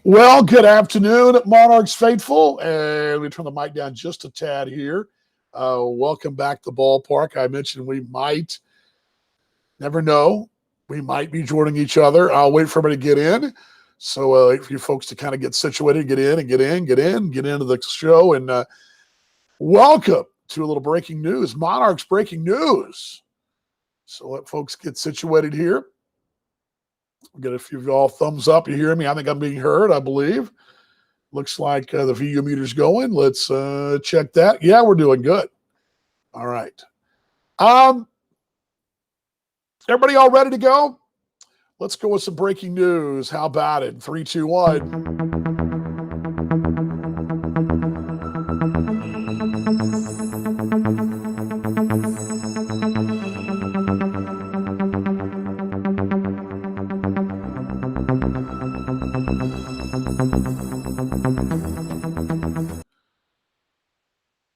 Well, good afternoon, Monarchs faithful. And we turn the mic down just a tad here. Welcome back to the ballpark. I mentioned we might, never know, we might be joining each other. I'll wait for everybody to get in. So wait for you folks to kind of get situated, get in and get into the show. And welcome to a little breaking news, Monarchs breaking news. So let folks get situated here. Get a few of y'all thumbs up. You hear me? I think I'm being heard, I believe. Looks like the VU meter's going. Let's check that. Yeah, we're doing good. All right. Everybody all ready to go? Let's go with some breaking news. How about it? 3, 2, 1.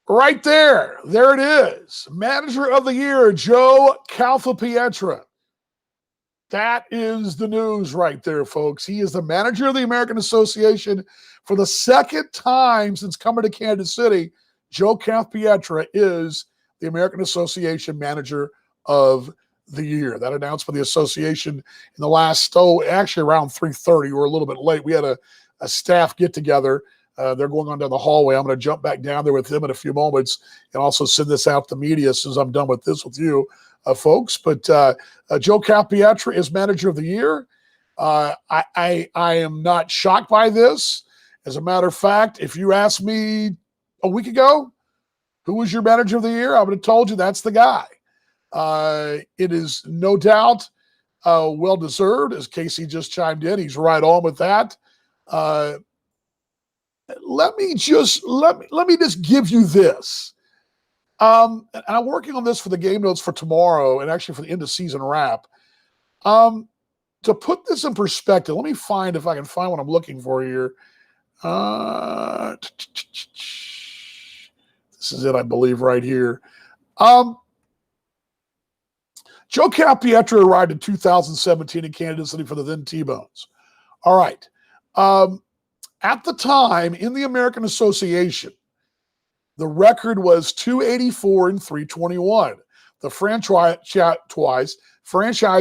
Right there. There it is. Manager of the Year, Joe Calthapietra. That is the news right there, folks. He is the manager of the American Association for the second time since coming to Kansas City. Joe Calthapietra is the American Association Manager of the Year. That announced by the association in the last, actually around 3:30. We're a little bit late. We had a staff get-together. They're going on down the hallway. I'm going to jump back down there with him in a few moments and also send this out to the media as soon as I'm done with this with you, folks. But Joe Calthapietra is Manager of the Year. I am not shocked by this. As a matter of fact, if you asked me a week ago, who was your Manager of the Year, I would have told you that's the guy. It is no doubt well-deserved, as Casey just chimed in. He's right on with that. Let me just give you this. And I'm working on this for the game notes for tomorrow and actually for the end of season wrap. To put this in perspective, let me find if I can find what I'm looking for here. This is it, I believe, right here. Joe Calthapietra arrived in 2017 in Kansas City for the then T-Bones. All right. At the time, in the American Association, the record was 284 and 321. The franchise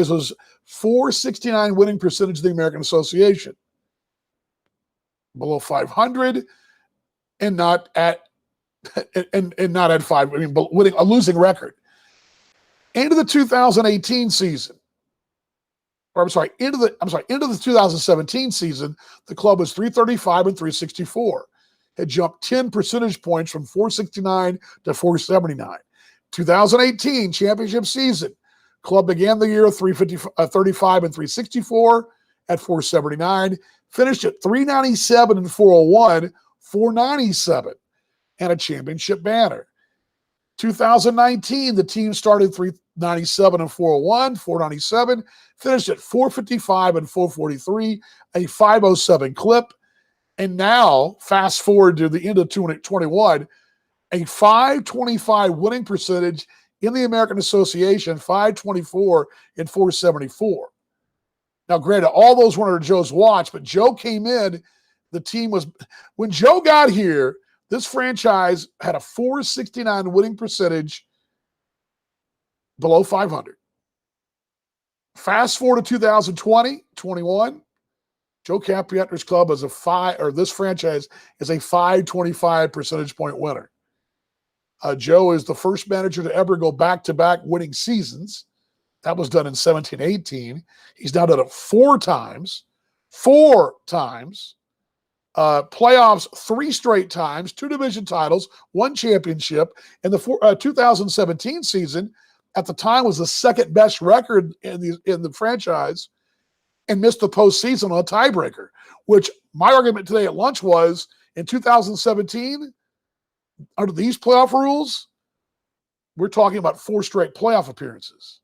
was 469 winning percentage of the American Association. Below 500 and not at not at 5. I mean, winning a losing record. Into the 2018 season. Into the 2017 season, the club was 335 and 364. It jumped 10 percentage points from 469 to 479. 2018 championship season, club began the year 35 and 364 at 479, finished at 397 and 401, 497, and a championship banner. 2019, the team started 397 and 401, 497, finished at 455 and 443, a 507 clip. And now, fast forward to the end of 2021, a 525 winning percentage in the American Association, 524 and 474. Now, granted, all those were under Joe's watch, but Joe came in, the team was, when Joe got here, this franchise had a 469 winning percentage below 500. Fast forward to 2020-21, Joe Calthapietra's club is this franchise is a 525 percentage point winner. Joe is the first manager to ever go back-to-back winning seasons. That was done in 17-18. He's now done it 4 times. 4 times. Playoffs 3 straight times, 2 division titles, 1 championship. In the 2017 season, at the time was the second best record in the franchise, and missed the postseason on a tiebreaker, which my argument today at lunch was in 2017, under these playoff rules, we're talking about 4 straight playoff appearances.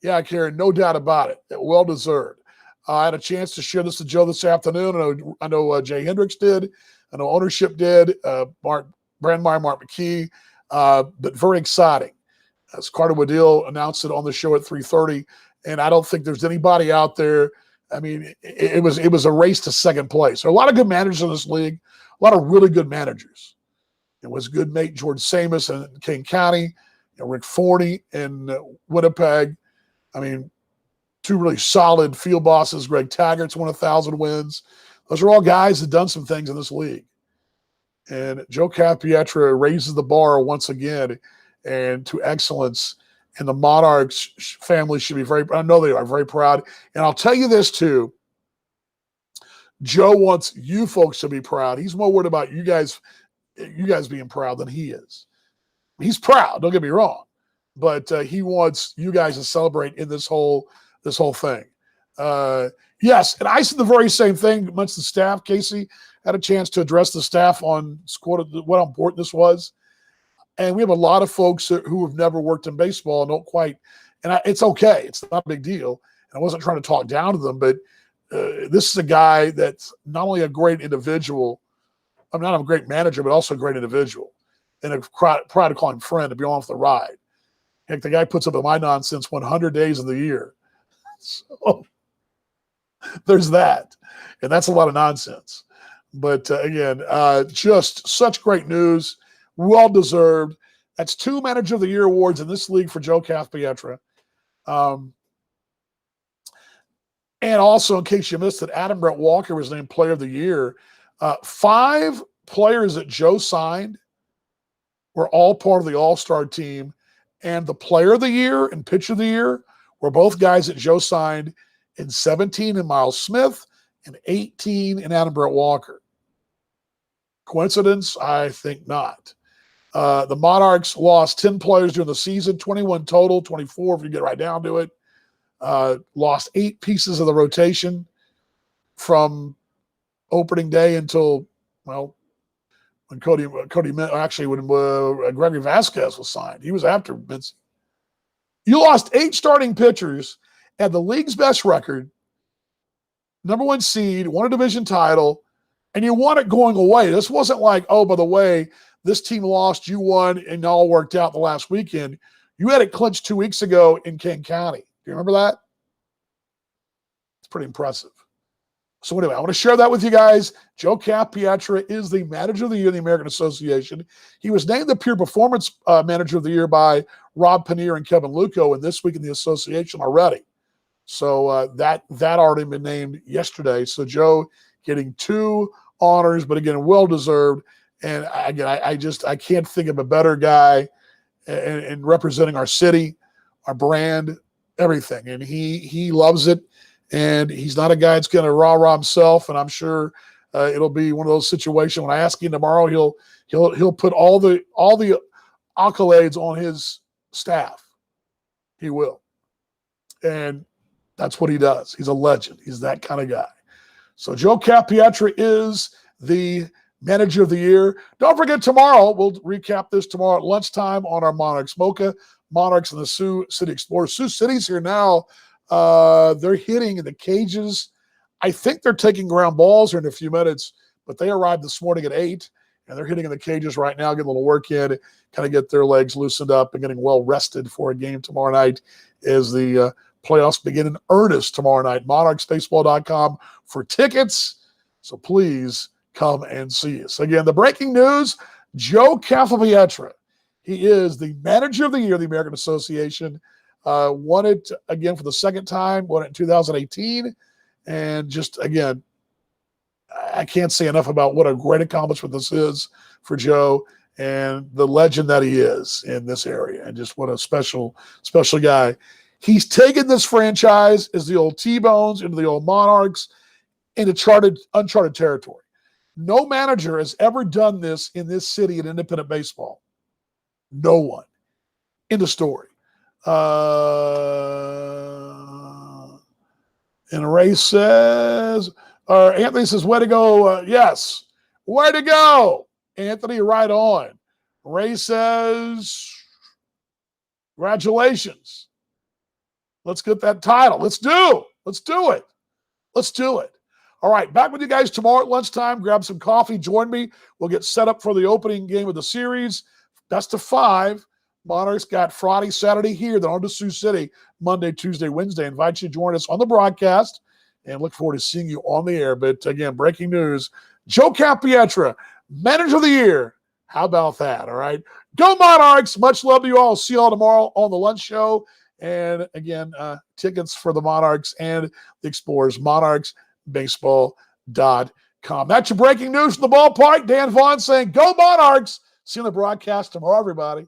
Yeah, Karen, no doubt about it. Well-deserved. I had a chance to share this to Joe this afternoon. I know Jay Hendricks did. I know ownership did. Brandmeyer, Mark McKee. But very exciting. As Carter Waddell announced it on the show at 3:30, and I don't think there's anybody out there I mean, it was a race to second place. There are a lot of good managers in this league, a lot of really good managers. It was good mate George Samus in King County, Rick Forney in Winnipeg. I mean, two really solid field bosses. Greg Taggart's won 1,000 wins. Those are all guys that done some things in this league. And Joe Capietra raises the bar once again and to excellence. And the Monarchs family should be I know they are very proud. And I'll tell you this too. Joe wants you folks to be proud. He's more worried about you guys being proud than he is. He's proud, don't get me wrong. But he wants you guys to celebrate in this whole thing. Yes, and I said the very same thing amongst the staff. Casey had a chance to address the staff on what important this was. And we have a lot of folks who have never worked in baseball and don't quite, and it's okay. It's not a big deal. And I wasn't trying to talk down to them, but this is a guy that's not only a great individual, I'm not a great manager, but also a great individual. And I'm proud to call him friend to be on for the ride. Heck, the guy puts up with my nonsense 100 days of the year. So there's that. And that's a lot of nonsense. But again, just such great news. Well deserved. That's 2 Manager of the Year awards in this league for Joe Capietra. And also, in case you missed it, Adam Brett Walker was named Player of the Year. 5 players that Joe signed were all part of the All-Star team. And the Player of the Year and Pitcher of the Year were both guys that Joe signed in 17 in Miles Smith and 18 in Adam Brett Walker. Coincidence? I think not. The Monarchs lost 10 players during the season, 21 total, 24 if you get right down to it. Lost 8 pieces of the rotation from opening day until, well, when when Gregory Vasquez was signed. He was after Vince. You lost 8 starting pitchers, had the league's best record, #1 seed, won a division title, and you won it going away. This wasn't like, oh, by the way, this team lost, you won, and it all worked out the last weekend. You had it clinched 2 weeks ago in King County. Do you remember that? It's pretty impressive. So anyway, I want to share that with you guys. Joe Capietra is the Manager of the Year in the American Association. He was named the Pure Performance Manager of the Year by Rob Paneer and Kevin Luco, and this week in the association already. So that already been named yesterday. So Joe getting 2 honors, but again, well-deserved. And again, I can't think of a better guy in representing our city, our brand, everything. And he loves it. And he's not a guy that's going to rah-rah himself. And I'm sure it'll be one of those situations. When I ask him tomorrow, he'll put all the accolades on his staff. He will. And that's what he does. He's a legend. He's that kind of guy. So Joe Capietra is the Manager of the Year. Don't forget tomorrow, we'll recap this tomorrow at lunchtime on our Monarchs Mocha. Monarchs and the Sioux City Explorers. Sioux City's here now. They're hitting in the cages. I think they're taking ground balls here in a few minutes, but they arrived this morning at 8, and they're hitting in the cages right now, getting a little work in, kind of get their legs loosened up and getting well rested for a game tomorrow night as the playoffs begin in earnest tomorrow night. MonarchsBaseball.com for tickets. So please come and see us. Again, the breaking news, Joe Capietra. He is the Manager of the Year of the American Association. Won it again for the second time, won it in 2018. And just, again, I can't say enough about what a great accomplishment this is for Joe and the legend that he is in this area. And just what a special, special guy. He's taken this franchise as the old T-Bones into the old Monarchs into uncharted territory. No manager has ever done this in this city in independent baseball. No one. End of story. And Ray says, Anthony says, way to go. Yes. Way to go. Anthony, right on. Ray says, congratulations. Let's get that title. Let's do it. Let's do it. All right, back with you guys tomorrow at lunchtime. Grab some coffee. Join me. We'll get set up for the opening game of the series. Best of 5. Monarchs got Friday, Saturday here, then on to Sioux City, Monday, Tuesday, Wednesday. I invite you to join us on the broadcast and look forward to seeing you on the air. But again, breaking news, Joe Capietra, Manager of the Year. How about that? All right. Go Monarchs. Much love to you all. See you all tomorrow on the lunch show. And again, tickets for the Monarchs and the Explorers, monarchsbaseball.com. That's your breaking news from the ballpark. Dan Vaughn saying, go Monarchs. See you on the broadcast tomorrow, everybody.